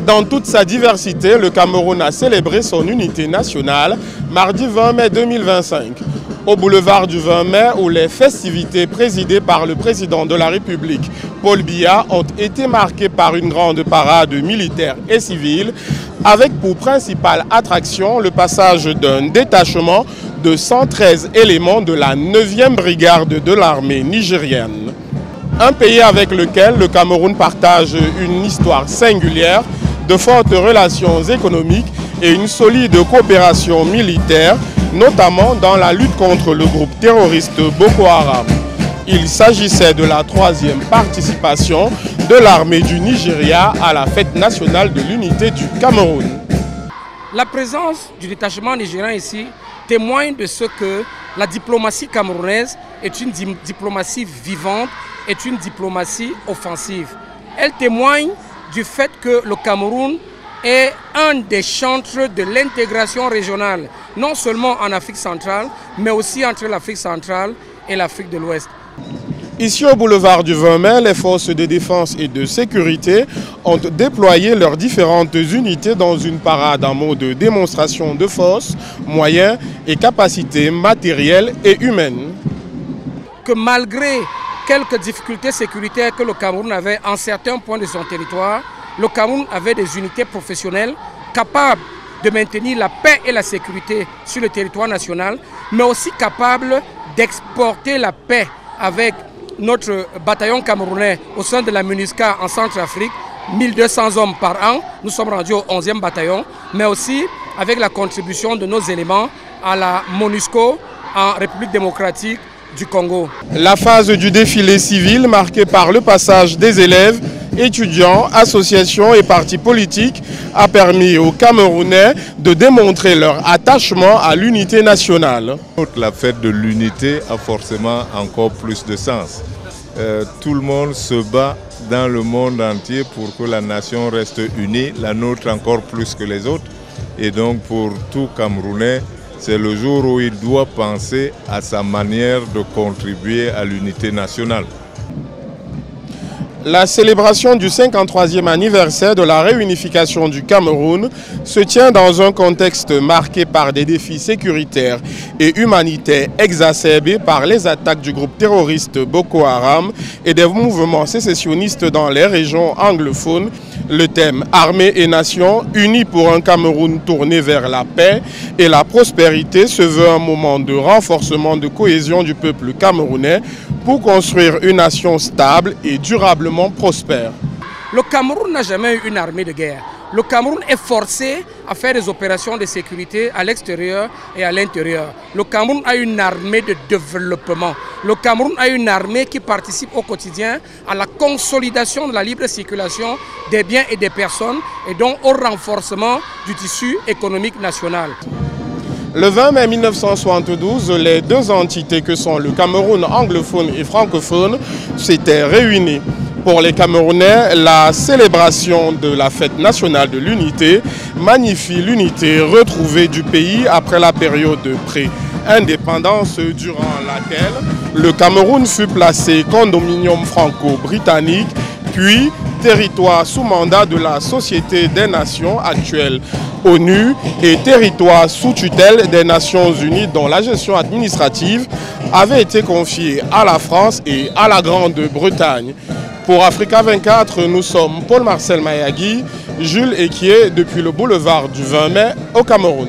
Dans toute sa diversité, le Cameroun a célébré son unité nationale mardi 20 mai 2025. Au boulevard du 20 mai, où les festivités présidées par le président de la République, Paul Biya, ont été marquées par une grande parade militaire et civile, avec pour principale attraction le passage d'un détachement de 113 éléments de la 9e brigade de l'armée nigérienne. Un pays avec lequel le Cameroun partage une histoire singulière, de fortes relations économiques et une solide coopération militaire, notamment dans la lutte contre le groupe terroriste Boko Haram. Il s'agissait de la 3e participation de l'armée du Nigeria à la fête nationale de l'unité du Cameroun. La présence du détachement nigérien ici témoigne de ce que la diplomatie camerounaise est une diplomatie vivante, est une diplomatie offensive. Elle témoigne du fait que le Cameroun est un des chantres de l'intégration régionale, non seulement en Afrique centrale, mais aussi entre l'Afrique centrale et l'Afrique de l'Ouest. Ici au boulevard du 20 mai, les forces de défense et de sécurité ont déployé leurs différentes unités dans une parade en mode de démonstration de force, moyens et capacités matérielles et humaines. Que malgré quelques difficultés sécuritaires que le Cameroun avait en certains points de son territoire, le Cameroun avait des unités professionnelles capables de maintenir la paix et la sécurité sur le territoire national, mais aussi capables d'exporter la paix avec notre bataillon camerounais au sein de la MINUSCA en Centrafrique, 1200 hommes par an. Nous sommes rendus au 11e bataillon, mais aussi avec la contribution de nos éléments à la MONUSCO en République démocratique du Congo. La phase du défilé civil, marquée par le passage des élèves, étudiants, associations et partis politiques, a permis aux Camerounais de démontrer leur attachement à l'unité nationale. La fête de l'unité a forcément encore plus de sens. Tout le monde se bat dans le monde entier pour que la nation reste unie, la nôtre encore plus que les autres. Et donc pour tout Camerounais, c'est le jour où il doit penser à sa manière de contribuer à l'unité nationale. La célébration du 53e anniversaire de la réunification du Cameroun se tient dans un contexte marqué par des défis sécuritaires et humanitaires exacerbés par les attaques du groupe terroriste Boko Haram et des mouvements sécessionnistes dans les régions anglophones. Le thème « Armée et nation, unis pour un Cameroun tourné vers la paix et la prospérité » se veut un moment de renforcement de cohésion du peuple camerounais pour construire une nation stable et durablement prospère. Le Cameroun n'a jamais eu une armée de guerre. Le Cameroun est forcé à faire des opérations de sécurité à l'extérieur et à l'intérieur. Le Cameroun a une armée de développement. Le Cameroun a une armée qui participe au quotidien à la consolidation de la libre circulation des biens et des personnes et donc au renforcement du tissu économique national. Le 20 mai 1972, les deux entités que sont le Cameroun anglophone et francophone s'étaient réunies. Pour les Camerounais, la célébration de la fête nationale de l'unité magnifie l'unité retrouvée du pays après la période de pré-indépendance durant laquelle le Cameroun fut placé condominium franco-britannique, puis territoire sous mandat de la Société des Nations actuelle ONU et territoire sous tutelle des Nations Unies dont la gestion administrative avait été confiée à la France et à la Grande-Bretagne. Pour Africa 24, nous sommes Paul-Marcel Mayagui, Jules Equier depuis le boulevard du 20 mai au Cameroun.